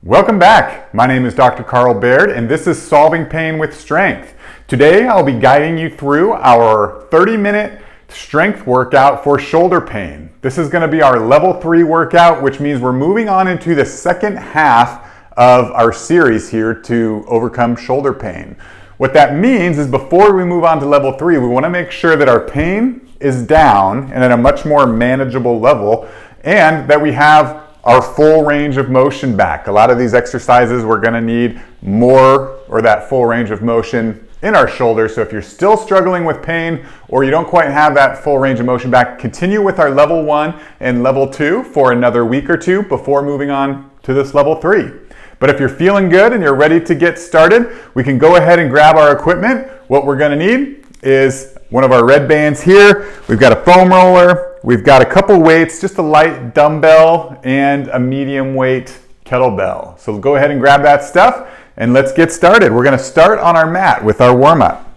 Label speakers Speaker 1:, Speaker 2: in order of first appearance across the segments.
Speaker 1: Welcome back. My name is Dr. Carl Baird, and this is Solving Pain with Strength. Today, I'll be guiding you through our 30-minute strength workout for shoulder pain. This is going to be our level 3 workout, which means we're moving on into the second half of our series here to overcome shoulder pain. What that means is before we move on to level 3, we want to make sure that our pain is down and at a much more manageable level, and that we have our full range of motion back. A lot of these exercises we're going to need more or that full range of motion in our shoulders. So if you're still struggling with pain or you don't quite have that full range of motion back, continue with our level 1 and level 2 for another week or two before moving on to this level 3. But if you're feeling good and you're ready to get started, we can go ahead and grab our equipment. What we're going to need is one of our red bands here. We've got a foam roller. We've got a couple weights, just a light dumbbell and a medium weight kettlebell. So go ahead and grab that stuff and let's get started. We're going to start on our mat with our warm-up.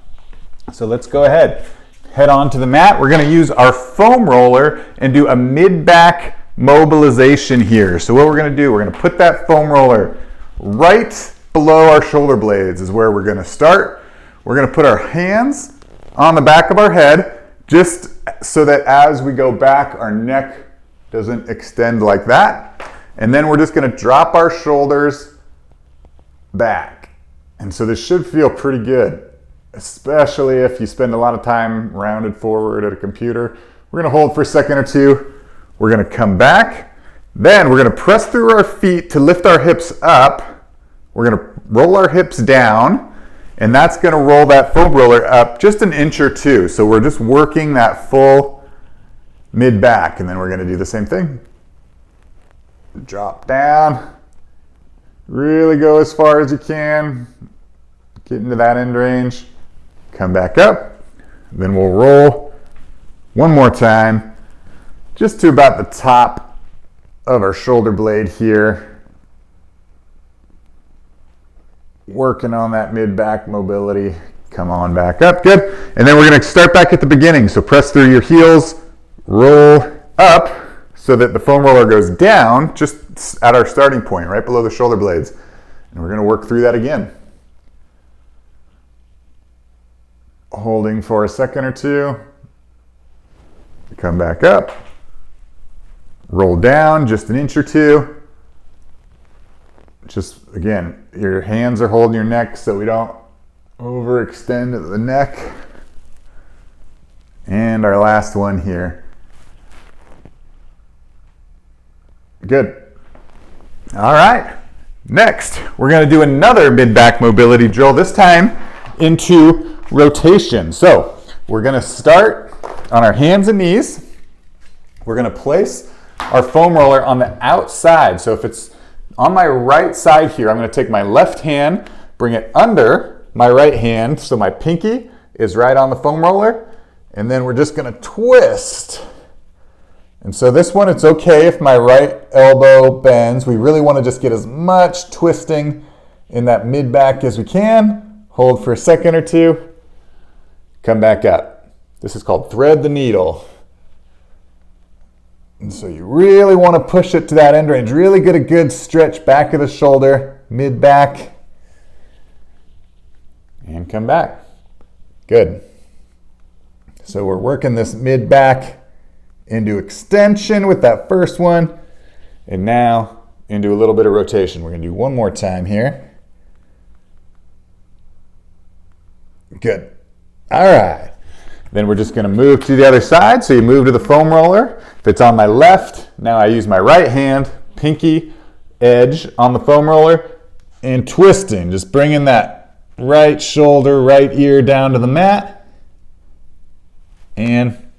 Speaker 1: So let's go ahead, head on to the mat. We're going to use our foam roller and do a mid-back mobilization here. So what we're going to do, we're going to put that foam roller right below our shoulder blades is where we're going to start. We're going to put our hands on the back of our head just so that as we go back, our neck doesn't extend like that. And then we're just going to drop our shoulders back. And so this should feel pretty good, especially if you spend a lot of time rounded forward at a computer. We're going to hold for a second or two. We're going to come back. Then we're going to press through our feet to lift our hips up. We're going to roll our hips down. And that's going to roll that foam roller up just an inch or two. So we're just working that full mid-back. And then we're going to do the same thing. Drop down. Really go as far as you can. Get into that end range. Come back up. Then we'll roll one more time. Just to about the top of our shoulder blade here. Working on that mid-back mobility. Come on back up, good. And then we're going to start back at the beginning. So press through your heels, roll up so that the foam roller goes down just at our starting point, right below the shoulder blades. And we're going to work through that again. Holding for a second or two. Come back up. Roll down just an inch or two. Just, again, your hands are holding your neck so we don't overextend at the neck. And our last one here. Good. All right. Next, we're going to do another mid-back mobility drill, this time into rotation. So we're going to start on our hands and knees. We're going to place our foam roller on the outside. So if it's on my right side here, I'm going to take my left hand, bring it under my right hand, so my pinky is right on the foam roller, and then we're just going to twist. And so this one, it's okay if my right elbow bends. We really want to just get as much twisting in that mid-back as we can. Hold for a second or two. Come back up. This is called thread the needle. And so you really want to push it to that end range. Really get a good stretch back of the shoulder, mid-back. And come back. Good. So we're working this mid-back into extension with that first one. And now into a little bit of rotation. We're going to do one more time here. Good. All right. Then we're just going to move to the other side. So you move to the foam roller. If it's on my left, now I use my right hand, pinky edge on the foam roller, and twisting. Just bringing that right shoulder, right ear down to the mat. And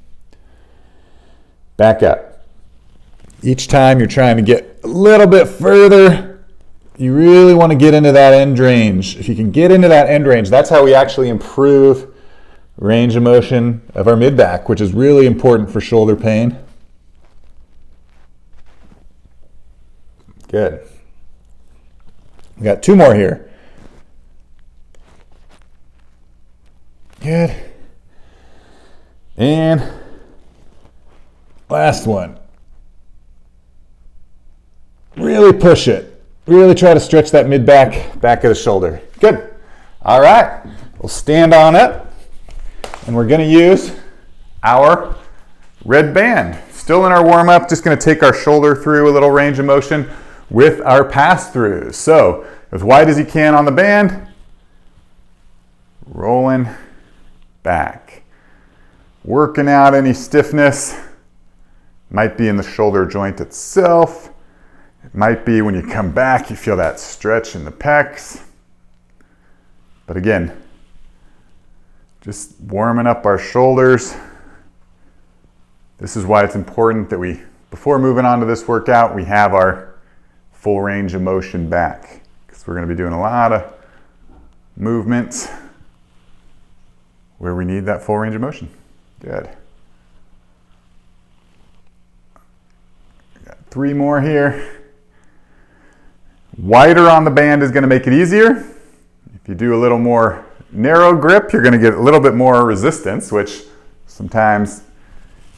Speaker 1: back up. Each time you're trying to get a little bit further, you really want to get into that end range. If you can get into that end range, that's how we actually improve range of motion of our mid-back, which is really important for shoulder pain. Good. We got two more here. Good. And last one. Really push it. really try to stretch that mid-back, back of the shoulder. Good. All right, we'll stand on up, and we're gonna use our red band. Still in our warm-up, just gonna take our shoulder through a little range of motion with our pass-throughs. So, as wide as you can on the band, rolling back. Working out any stiffness. Might be in the shoulder joint itself. It might be when you come back, you feel that stretch in the pecs. But again, just warming up our shoulders. This is why it's important that we, before moving on to this workout, we have our full range of motion back. Because we're going to be doing a lot of movements where we need that full range of motion. Good. Got 3 more here. Wider on the band is going to make it easier. If you do a little more narrow grip, you're going to get a little bit more resistance, which sometimes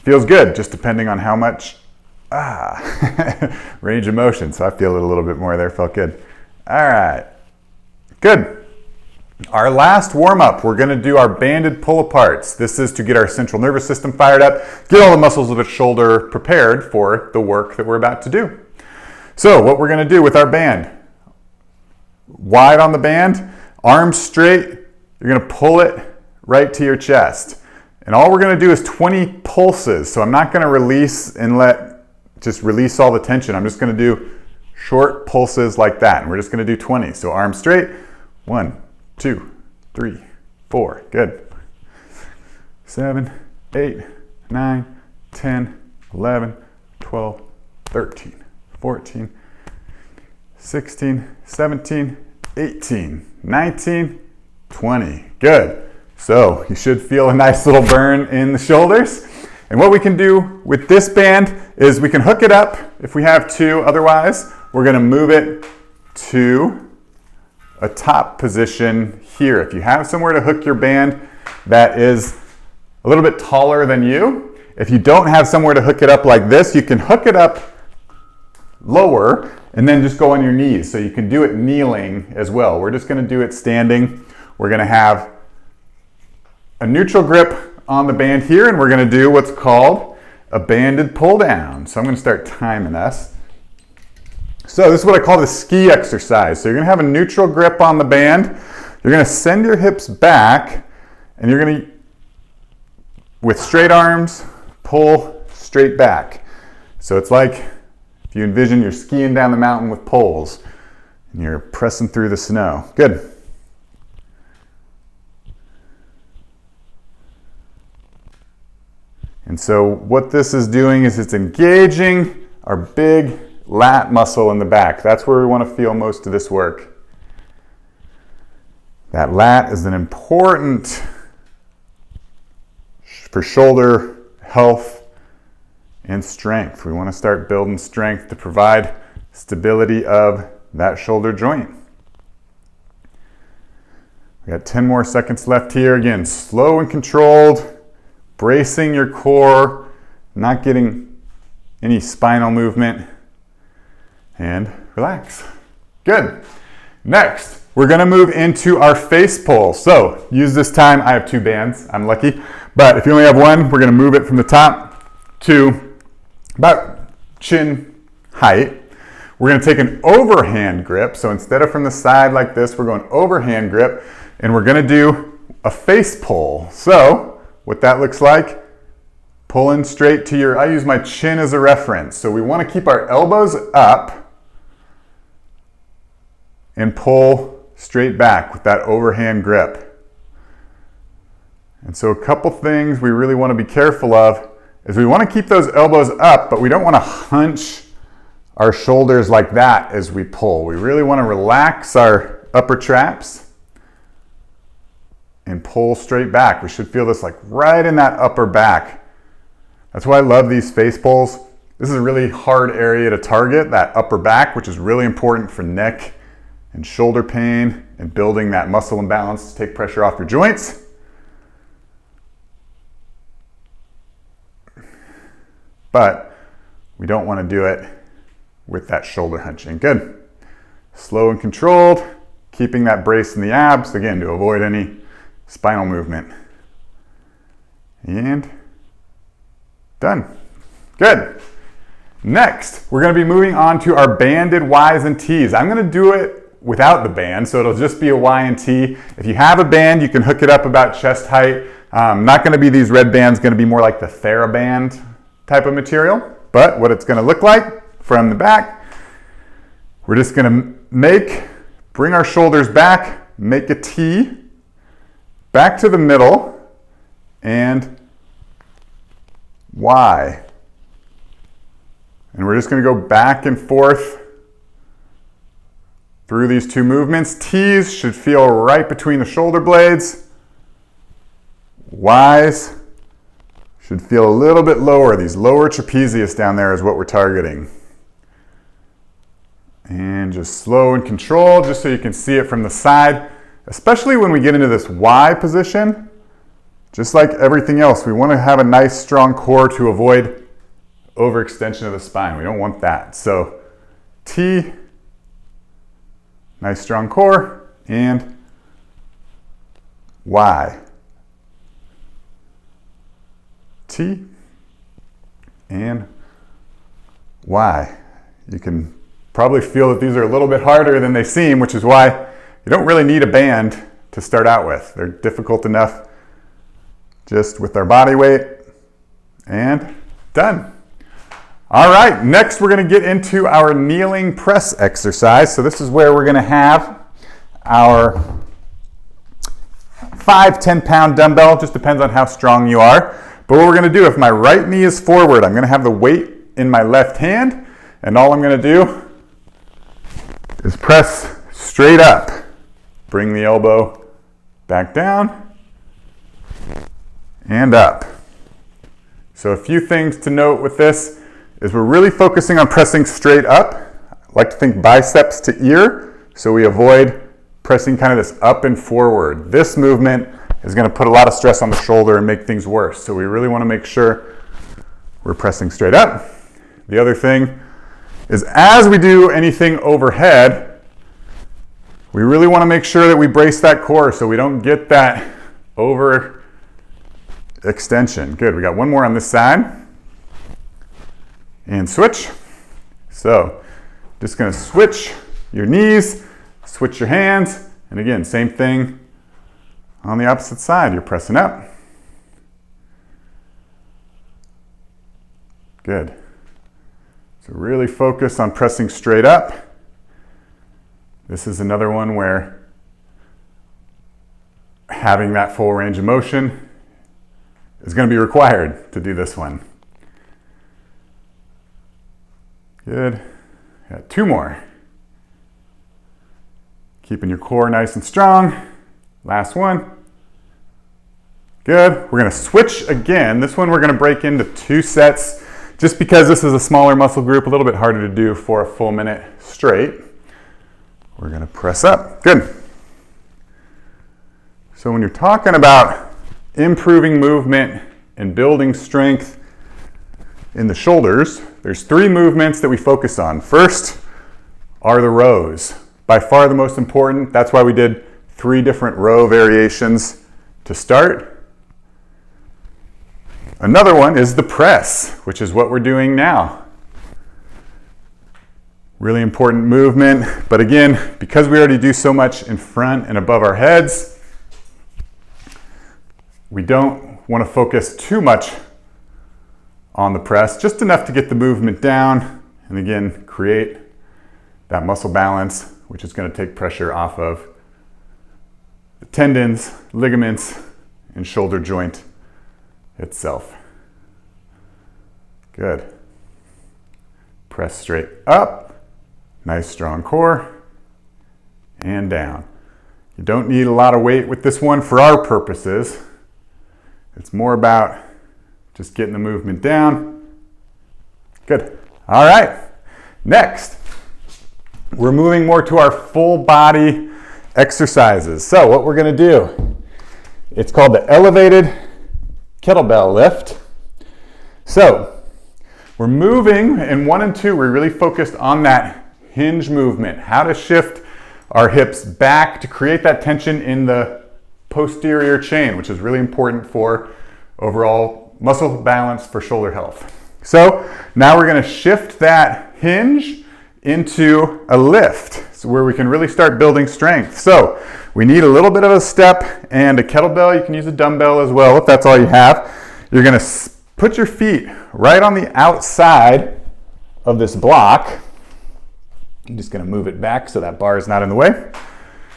Speaker 1: feels good, just depending on how much range of motion. So I feel it a little bit more there, felt good. All right, good. Our last warm-up, we're going to do our banded pull-aparts. This is to get our central nervous system fired up, get all the muscles of the shoulder prepared for the work that we're about to do. So what we're going to do with our band, wide on the band, arms straight, you're going to pull it right to your chest. And all we're going to do is 20 pulses. So I'm not going to release and just release all the tension. I'm just going to do short pulses like that. And we're just going to do 20. So arms straight, 1, 2, 3, 4, good. 7, 8, 9, 10, 11, 12, 13, 14, 16, 17, 18, 19, 20. Good. So you should feel a nice little burn in the shoulders. And what we can do with this band is we can hook it up if we have to. Otherwise, we're going to move it to a top position here. If you have somewhere to hook your band that is a little bit taller than you, if you don't have somewhere to hook it up like this, you can hook it up lower and then just go on your knees. So you can do it kneeling as well. We're just going to do it standing. We're going to have a neutral grip on the band here, and we're going to do what's called a banded pull down. So I'm going to start timing us. So this is what I call the ski exercise. So you're going to have a neutral grip on the band. You're going to send your hips back, and you're going to, with straight arms, pull straight back. So it's like if you envision you're skiing down the mountain with poles and you're pressing through the snow. Good. And so what this is doing is it's engaging our big lat muscle in the back. That's where we want to feel most of this work. That lat is an important for shoulder health and strength. We want to start building strength to provide stability of that shoulder joint. We got 10 more seconds left here. Again, slow and controlled, bracing your core, not getting any spinal movement, and relax. Good. Next, we're going to move into our face pull. So use this time. I have 2 bands. I'm lucky. But if you only have one, we're going to move it from the top to about chin height. We're going to take an overhand grip. So instead of from the side like this, we're going overhand grip, and we're going to do a face pull. So what that looks like, pulling straight to your, I use my chin as a reference. So we want to keep our elbows up and pull straight back with that overhand grip. And so a couple things we really want to be careful of is we want to keep those elbows up, but we don't want to hunch our shoulders like that as we pull. We really want to relax our upper traps and pull straight back. We should feel this like right in that upper back. That's why I love these face pulls. This is a really hard area to target, that upper back, which is really important for neck and shoulder pain and building that muscle imbalance to take pressure off your joints. But we don't want to do it with that shoulder hunching. Good. Slow and controlled, keeping that brace in the abs, again, to avoid any spinal movement. And done. Good. Next, we're going to be moving on to our banded Ys and Ts. I'm going to do it without the band, so it'll just be a Y and T. If you have a band, you can hook it up about chest height. Not going to be these red bands, going to be more like the TheraBand type of material. But what it's going to look like from the back, we're just going to bring our shoulders back, make a T, back to the middle, and Y. And we're just going to go back and forth through these two movements. T's should feel right between the shoulder blades. Y's should feel a little bit lower. These lower trapezius down there is what we're targeting. And just slow and controlled, just so you can see it from the side. Especially when we get into this Y position, just like everything else, we want to have a nice strong core to avoid overextension of the spine. We don't want that. So T, nice strong core, and Y. T and Y. You can probably feel that these are a little bit harder than they seem, which is why you don't really need a band to start out with. They're difficult enough just with our body weight, and done. All right, next we're going to get into our kneeling press exercise. So this is where we're going to have our 5 10-pound dumbbell, just depends on how strong you are. But what we're going to do, if my right knee is forward, I'm going to have the weight in my left hand, and all I'm going to do is press straight up. Bring the elbow back down and up. So a few things to note with this is we're really focusing on pressing straight up. I like to think biceps to ear, so we avoid pressing kind of this up and forward. This movement is going to put a lot of stress on the shoulder and make things worse. So we really want to make sure we're pressing straight up. The other thing is, as we do anything overhead, we really want to make sure that we brace that core so we don't get that over extension. Good, we got one more on this side. And switch. So just going to switch your knees, switch your hands, and again, same thing on the opposite side. You're pressing up. Good. So really focus on pressing straight up. This is another one where having that full range of motion is going to be required to do this one. Good. Got 2 more. Keeping your core nice and strong. Last one. Good. We're going to switch again. This one we're going to break into 2 sets just because this is a smaller muscle group, a little bit harder to do for a full minute straight. We're going to press up. Good. So when you're talking about improving movement and building strength in the shoulders, there's 3 movements that we focus on. First are the rows. By far the most important. That's why we did 3 different row variations to start. Another one is the press, which is what we're doing now. Really important movement, but again, because we already do so much in front and above our heads, we don't want to focus too much on the press, just enough to get the movement down, and again, create that muscle balance, which is going to take pressure off of the tendons, ligaments, and shoulder joint itself. Good. Press straight up. Nice strong core. And down. You don't need a lot of weight with this one for our purposes. It's more about just getting the movement down. Good. All right. Next, we're moving more to our full body exercises. So what we're going to do, it's called the elevated kettlebell lift. So we're moving in 1 and 2. We're really focused on that hinge movement, how to shift our hips back to create that tension in the posterior chain, which is really important for overall muscle balance for shoulder health. So now we're going to shift that hinge into a lift, so where we can really start building strength. So we need a little bit of a step and a kettlebell. You can use a dumbbell as well if that's all you have. You're going to put your feet right on the outside of this block. I'm just going to move it back so that bar is not in the way.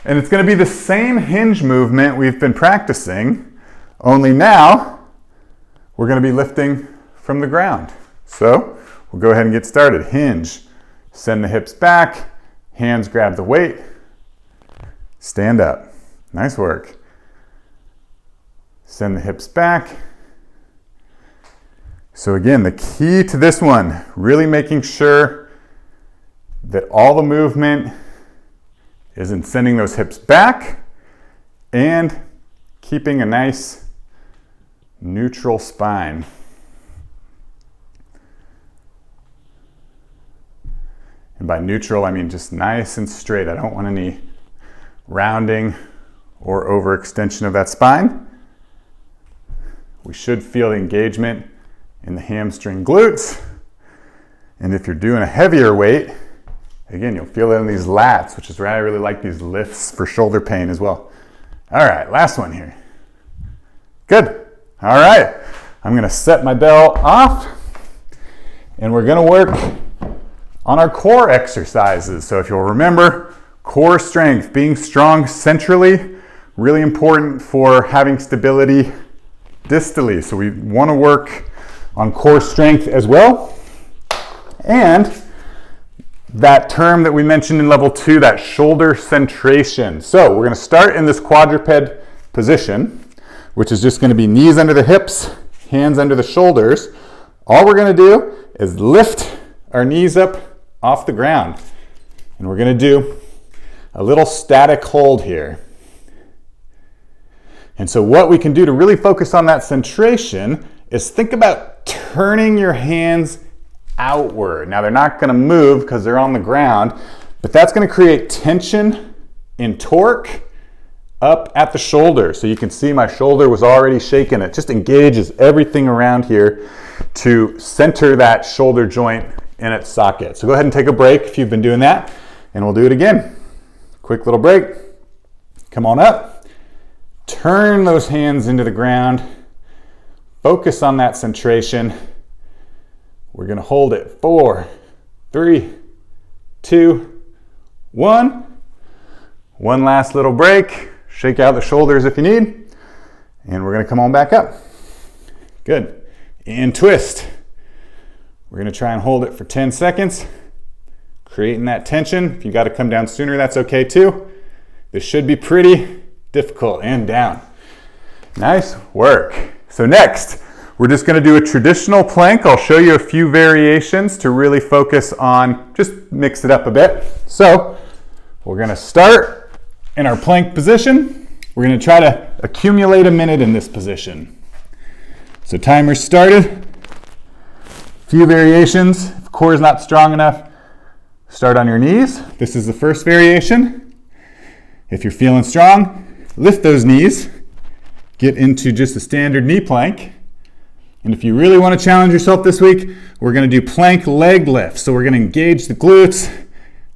Speaker 1: And it's going to be the same hinge movement we've been practicing, only now we're going to be lifting from the ground. So we'll go ahead and get started. Hinge, send the hips back, hands grab the weight, stand up. Nice work. Send the hips back. So again, the key to this one, really making sure that all the movement is in sending those hips back and keeping a nice neutral spine. And by neutral, I mean just nice and straight. I don't want any rounding or overextension of that spine. We should feel the engagement in the hamstring glutes. And if you're doing a heavier weight, again, you'll feel it in these lats, which is why I really like these lifts for shoulder pain as well. All right, last one here. Good. All right, I'm gonna set my bell off and we're gonna work on our core exercises. So if you'll remember, core strength, being strong centrally, really important for having stability distally. So we wanna work on core strength as well. And that term that we mentioned in level 2, that shoulder centration. So we're gonna start in this quadruped position, which is just gonna be knees under the hips, hands under the shoulders. All we're gonna do is lift our knees up off the ground. And we're gonna do a little static hold here. And so what we can do to really focus on that centration is think about turning your hands outward. Now they're not gonna move because they're on the ground, but that's gonna create tension and torque up at the shoulder. So you can see my shoulder was already shaking. It just engages everything around here to center that shoulder joint in its socket. So go ahead and take a break if you've been doing that, and we'll do it again. Quick little break. Come on up. Turn those hands into the ground. Focus on that centration. We're gonna hold it. 4, 3, 2, 1. One last little break. Shake out the shoulders if you need. And we're gonna come on back up. Good. And twist. We're gonna try and hold it for 10 seconds. Creating that tension. If you gotta come down sooner, that's okay too. This should be pretty difficult. And down. Nice work. So next, we're just gonna do a traditional plank. I'll show you a few variations to really focus on, just mix it up a bit. So we're gonna start in our plank position. We're gonna try to accumulate a minute in this position. So timer started. Few variations. If the core is not strong enough, start on your knees. This is the first variation. If you're feeling strong, lift those knees. Get into just a standard knee plank. And if you really want to challenge yourself this week, we're going to do plank leg lifts. So we're going to engage the glutes,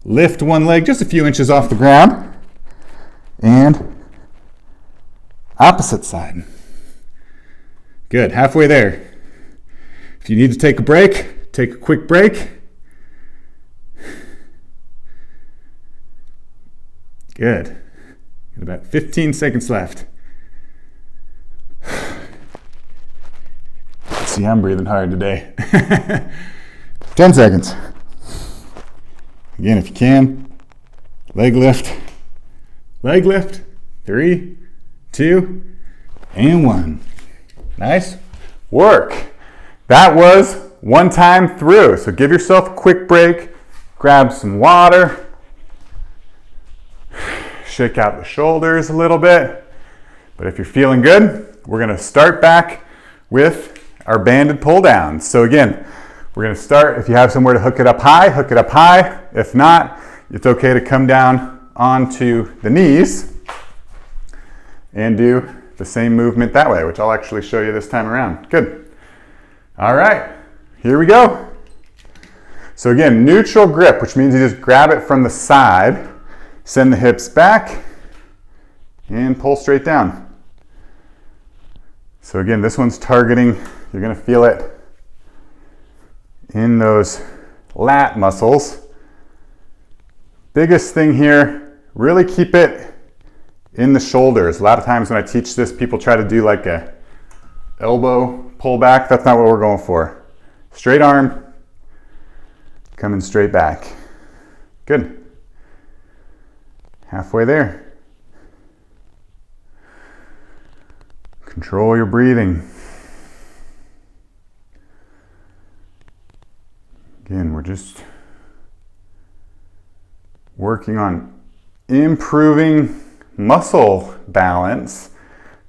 Speaker 1: lift one leg just a few inches off the ground, and opposite side. Good, halfway there. If you need to take a break, take a quick break. Good. Got about 15 seconds left. See, I'm breathing hard today. 10 seconds. Again, if you can, leg lift. Leg lift. 3, 2, and 1. Nice work. That was one time through. So give yourself a quick break, grab some water, shake out the shoulders a little bit. But if you're feeling good, we're gonna start back with our banded pull downs. So again, We're going to start, if you have somewhere to hook it up high, hook it up high. If not, it's okay to come down onto the knees and do the same movement that way, which I'll actually show you this time around. Good. All right, here we go. So again, neutral grip, which means you just grab it from the side, send the hips back, and pull straight down. So again, this one's targeting, you're going to feel it in those lat muscles. Biggest thing here, really keep it in the shoulders. A lot of times when I teach this, people try to do like a elbow pull back. That's not what we're going for. Straight arm, coming straight back. Good. Halfway there. Control your breathing. Again, we're just working on improving muscle balance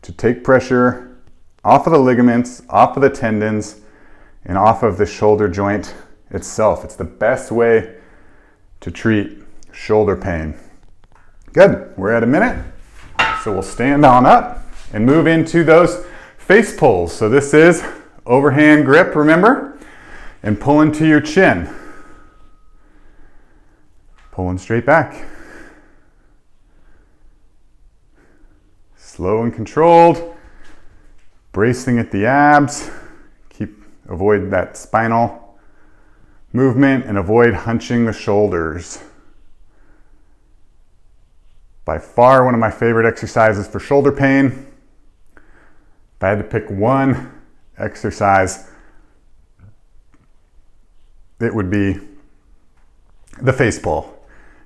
Speaker 1: to take pressure off of the ligaments, off of the tendons, and off of the shoulder joint itself. It's the best way to treat shoulder pain. Good, we're at a minute. So we'll stand on up and move into those face pulls. So this is overhand grip, remember? And pull into your chin. Pulling straight back. Slow and controlled. Bracing at the abs. Avoid that spinal movement and avoid hunching the shoulders. By far one of my favorite exercises for shoulder pain. If I had to pick one exercise, it would be the face pull.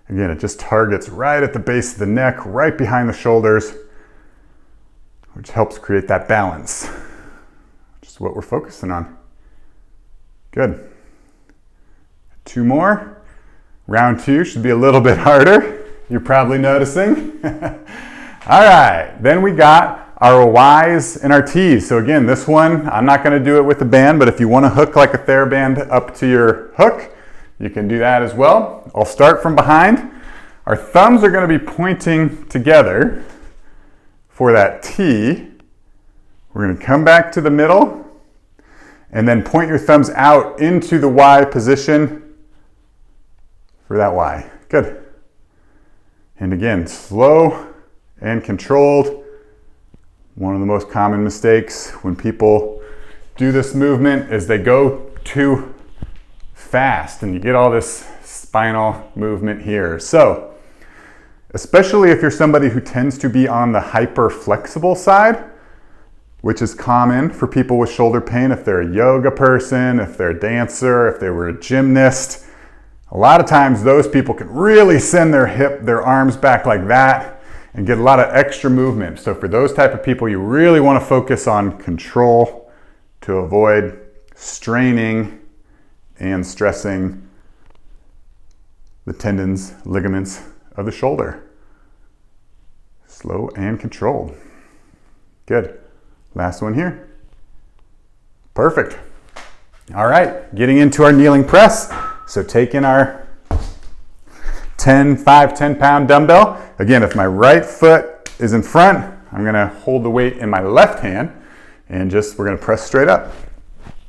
Speaker 1: Again, it just targets right at the base of the neck, right behind the shoulders, which helps create that balance, which is what we're focusing on. Good. 2 more. Round 2 should be a little bit harder. You're probably noticing. All right, then we got our Ys and our Ts. So again, this one, I'm not gonna do it with the band, but if you wanna hook like a TheraBand up to your hook, you can do that as well. I'll start from behind. Our thumbs are gonna be pointing together for that T. We're gonna come back to the middle and then point your thumbs out into the Y position for that Y. Good. And again, slow and controlled. One of the most common mistakes when people do this movement is they go too fast and you get all this spinal movement here. So, especially if you're somebody who tends to be on the hyper flexible side, which is common for people with shoulder pain, if they're a yoga person, if they're a dancer, if they were a gymnast, a lot of times those people can really send their arms back like that and get a lot of extra movement. So for those type of people, you really want to focus on control to avoid straining and stressing the tendons, ligaments of the shoulder. Slow and controlled. Good. Last one here. Perfect. All right, getting into our kneeling press. So taking our 10 pound dumbbell. Again, if my right foot is in front, I'm gonna hold the weight in my left hand and we're gonna press straight up.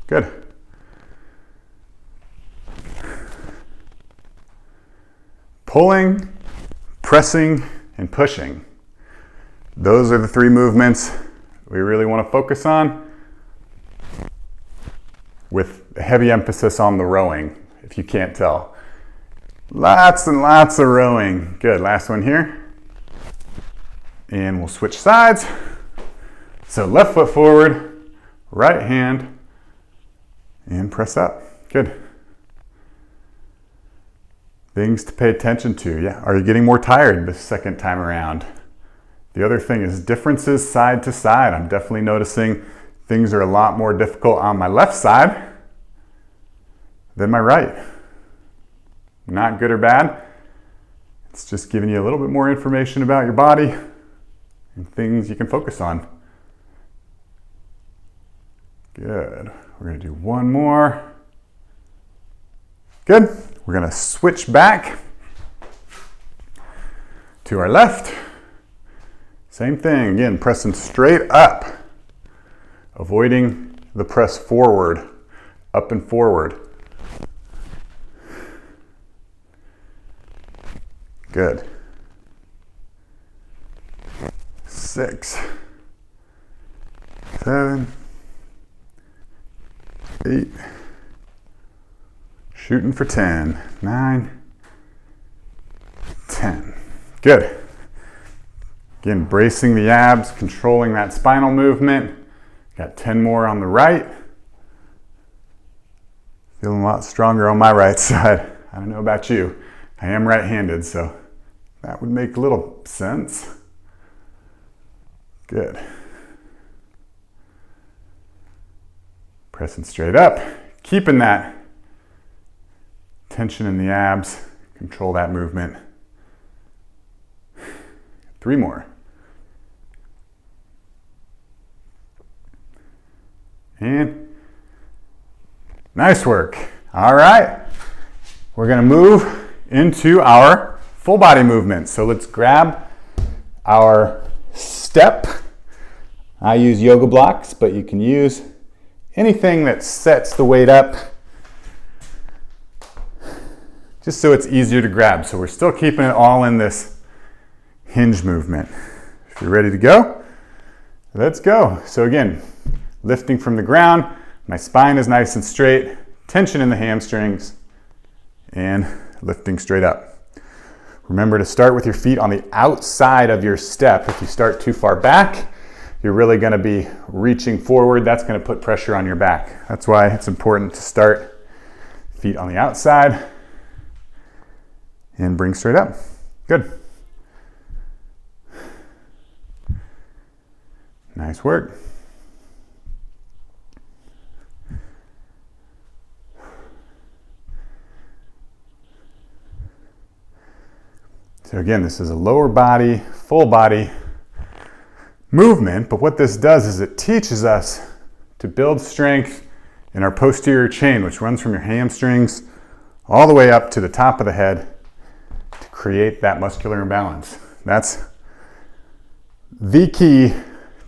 Speaker 1: Good. Pulling, pressing, and pushing. Those are the 3 movements we really wanna focus on, with a heavy emphasis on the rowing, if you can't tell. Lots and lots of rowing. Good, last one here. And we'll switch sides. So left foot forward, right hand, and press up. Good. Things to pay attention to. Yeah, are you getting more tired the second time around? The other thing is differences side to side. I'm definitely noticing things are a lot more difficult on my left side than my right. Not good or bad. It's just giving you a little bit more information about your body and things you can focus on. Good. We're going to do one more. Good. We're going to switch back to our left. Same thing, again, pressing straight up, avoiding the press forward, up and forward. Good. 6, 7, 8, shooting for 10, 9, 10. Good. Again, bracing the abs, controlling that spinal movement. Got 10 more on the right. Feeling a lot stronger on my right side. I don't know about you. I am right-handed, so that would make a little sense. Good. Pressing straight up, keeping that tension in the abs, control that movement. 3 more. And nice work. All right, we're gonna move into our full body movement. So let's grab our step. I use yoga blocks, but you can use anything that sets the weight up just so it's easier to grab. So we're still keeping it all in this hinge movement. If you're ready to go, let's go. So again, lifting from the ground, my spine is nice and straight, tension in the hamstrings, and lifting straight up. Remember to start with your feet on the outside of your step. If you start too far back, you're really going to be reaching forward. That's going to put pressure on your back. That's why it's important to start feet on the outside and bring straight up. Good. Nice work. So again, this is a lower body, full body movement, but what this does is it teaches us to build strength in our posterior chain, which runs from your hamstrings all the way up to the top of the head to create that muscular imbalance. That's the key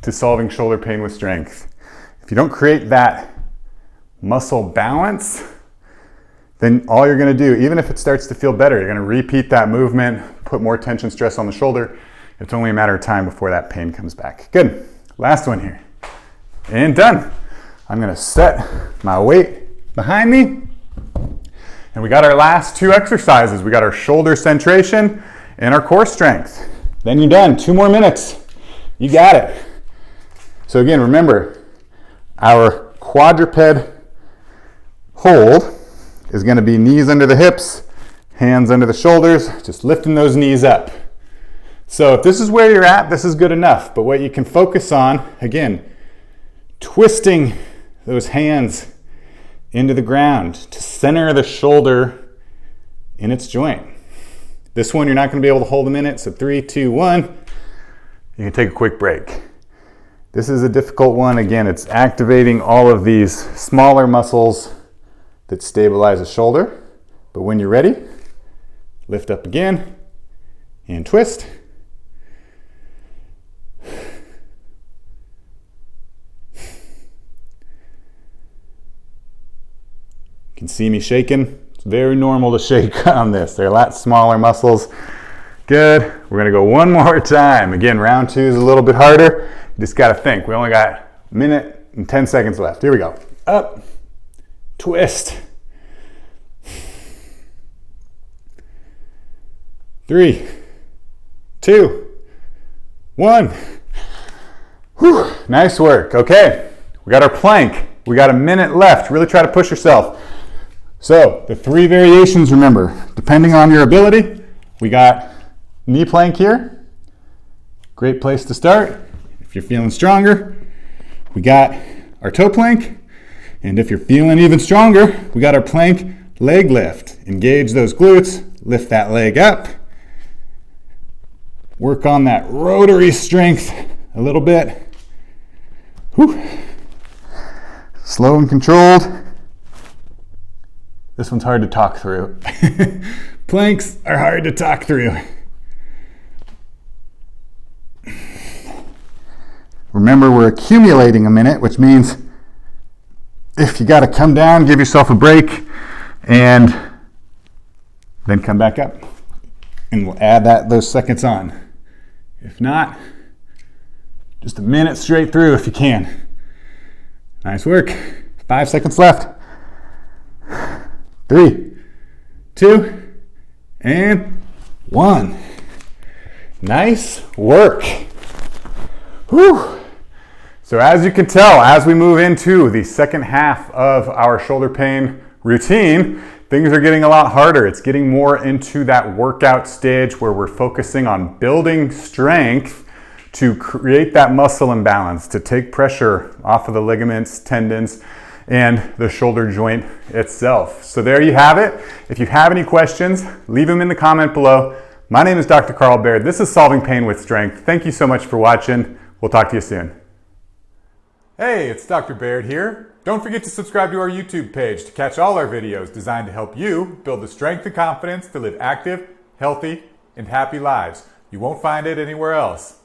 Speaker 1: to solving shoulder pain with strength. If you don't create that muscle balance, then all you're gonna do, even if it starts to feel better, you're gonna repeat that movement, put more tension, stress on the shoulder. It's only a matter of time before that pain comes back. Good, last one here. And done. I'm gonna set my weight behind me. And we got our last 2 exercises. We got our shoulder centration and our core strength. Then you're done, 2 more minutes. You got it. So again, remember, our quadruped hold is going to be knees under the hips, hands under the shoulders, just lifting those knees up. So if this is where you're at, this is good enough. But what you can focus on, again, twisting those hands into the ground to center the shoulder in its joint. This one, you're not going to be able to hold a minute. So 3, 2, 1, you can take a quick break. This is a difficult one. Again, it's activating all of these smaller muscles that stabilize the shoulder. But when you're ready, lift up again and twist. You can see me shaking. It's very normal to shake on this. They're a lot smaller muscles. Good. We're going to go one more time. Again, round 2 is a little bit harder. You just got to think. We only got a minute and 10 seconds left. Here we go. Up. Twist. 3, 2, 1. Whew. Nice work. Okay, we got our plank. We got a minute left. Really try to push yourself. So the 3 variations, remember, depending on your ability, we got knee plank here. Great place to start. If you're feeling stronger, we got our toe plank. And if you're feeling even stronger, we got our plank leg lift. Engage those glutes, lift that leg up. Work on that rotary strength a little bit. Whew. Slow and controlled. This one's hard to talk through. Planks are hard to talk through. Remember, we're accumulating a minute, which means if you got to come down, give yourself a break, and then come back up. And we'll add those seconds on. If not, just a minute straight through if you can. Nice work. 5 seconds left. 3, 2, and 1. Nice work. Whew. So as you can tell, as we move into the second half of our shoulder pain routine, things are getting a lot harder. It's getting more into that workout stage where we're focusing on building strength to create that muscle imbalance, to take pressure off of the ligaments, tendons, and the shoulder joint itself. So there you have it. If you have any questions, leave them in the comment below. My name is Dr. Carl Baird. This is Solving Pain with Strength. Thank you so much for watching. We'll talk to you soon. Hey, it's Dr. Baird here. Don't forget to subscribe to our YouTube page to catch all our videos designed to help you build the strength and confidence to live active, healthy, and happy lives. You won't find it anywhere else.